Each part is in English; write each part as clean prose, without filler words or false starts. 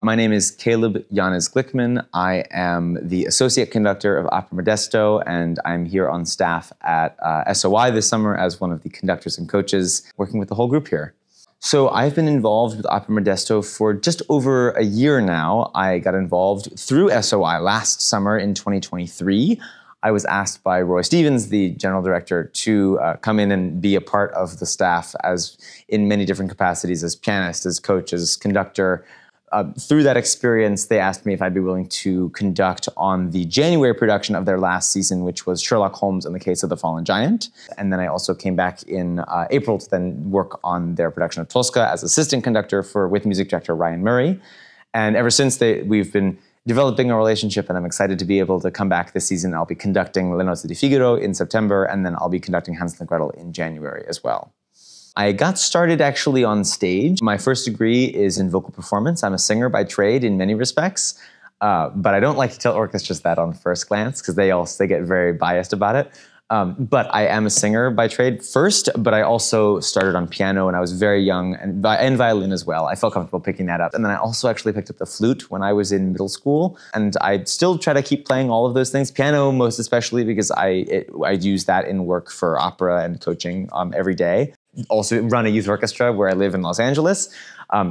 My name is Caleb Yanez Glickman. I am the Associate Conductor of Opera Modesto, and I'm here on staff at SOI this summer as one of the conductors and coaches, working with the whole group here. So I've been involved with Opera Modesto for just over a year now. I got involved through SOI last summer in 2023. I was asked by Roy Stevens, the general director, to come in and be a part of the staff as in many different capacities, as pianist, as coach, as conductor. Through that experience, they asked me if I'd be willing to conduct on the January production of their last season, which was Sherlock Holmes and the Case of the Fallen Giant. And then I also came back in April to then work on their production of Tosca as assistant conductor with music director Ryan Murray. And ever since, we've been developing a relationship, and I'm excited to be able to come back this season. I'll be conducting Le Nozze di Figaro in September, and then I'll be conducting Hansel and Gretel in January as well. I got started actually on stage. My first degree is in vocal performance. I'm a singer by trade in many respects, but I don't like to tell orchestras that on first glance because they get very biased about it. But I am a singer by trade first, but I also started on piano when I was very young, and violin as well. I felt comfortable picking that up. And then I also actually picked up the flute when I was in middle school, and I still try to keep playing all of those things. Piano most especially because I use that in work for opera and coaching every day. Also run a youth orchestra where I live in Los Angeles.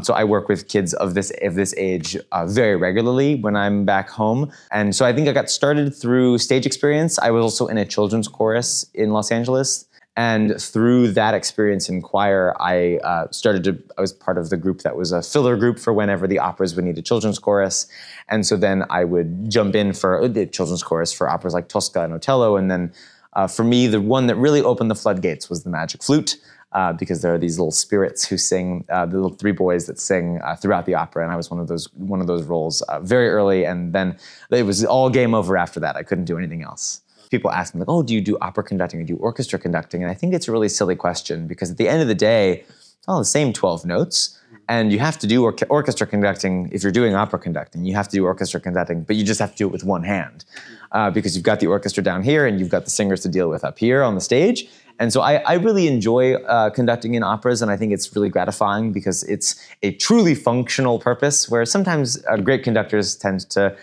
So I work with kids of this age very regularly when I'm back home. And so I think I got started through stage experience. I was also in a children's chorus in Los Angeles. And through that experience in choir, I was part of the group that was a filler group for whenever the operas would need a children's chorus. And so then I would jump in for the children's chorus for operas like Tosca and Otello. And then for me, the one that really opened the floodgates was the magic flute. Because there are these little spirits who sing, the little three boys that sing throughout the opera, and I was one of those roles very early, and then it was all game over after that. I couldn't do anything else. People ask me, like, oh, do you do opera conducting or do you orchestra conducting? And I think it's a really silly question because at the end of the day, it's all the same 12 notes, and you have to do orchestra conducting if you're doing opera conducting. You have to do orchestra conducting, but you just have to do it with one hand because you've got the orchestra down here and you've got the singers to deal with up here on the stage. And so I really enjoy conducting in operas, and I think it's really gratifying because it's a truly functional purpose where sometimes great conductors tend to,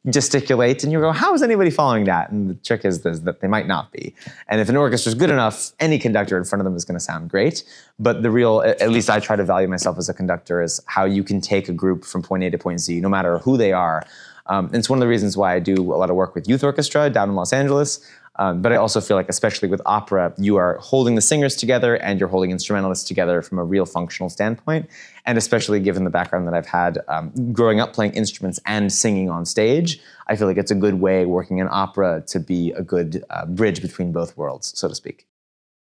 gesticulate, and you go, how is anybody following that? And the trick is that they might not be. And if an orchestra is good enough, any conductor in front of them is going to sound great. But the real, at least I try to value myself as a conductor, is how you can take a group from point A to point Z, no matter who they are. It's one of the reasons why I do a lot of work with youth orchestra down in Los Angeles. But I also feel like, especially with opera, you are holding the singers together and you're holding instrumentalists together from a real functional standpoint. And especially given the background that I've had growing up playing instruments and singing on stage, I feel like it's a good way working in opera to be a good bridge between both worlds, so to speak.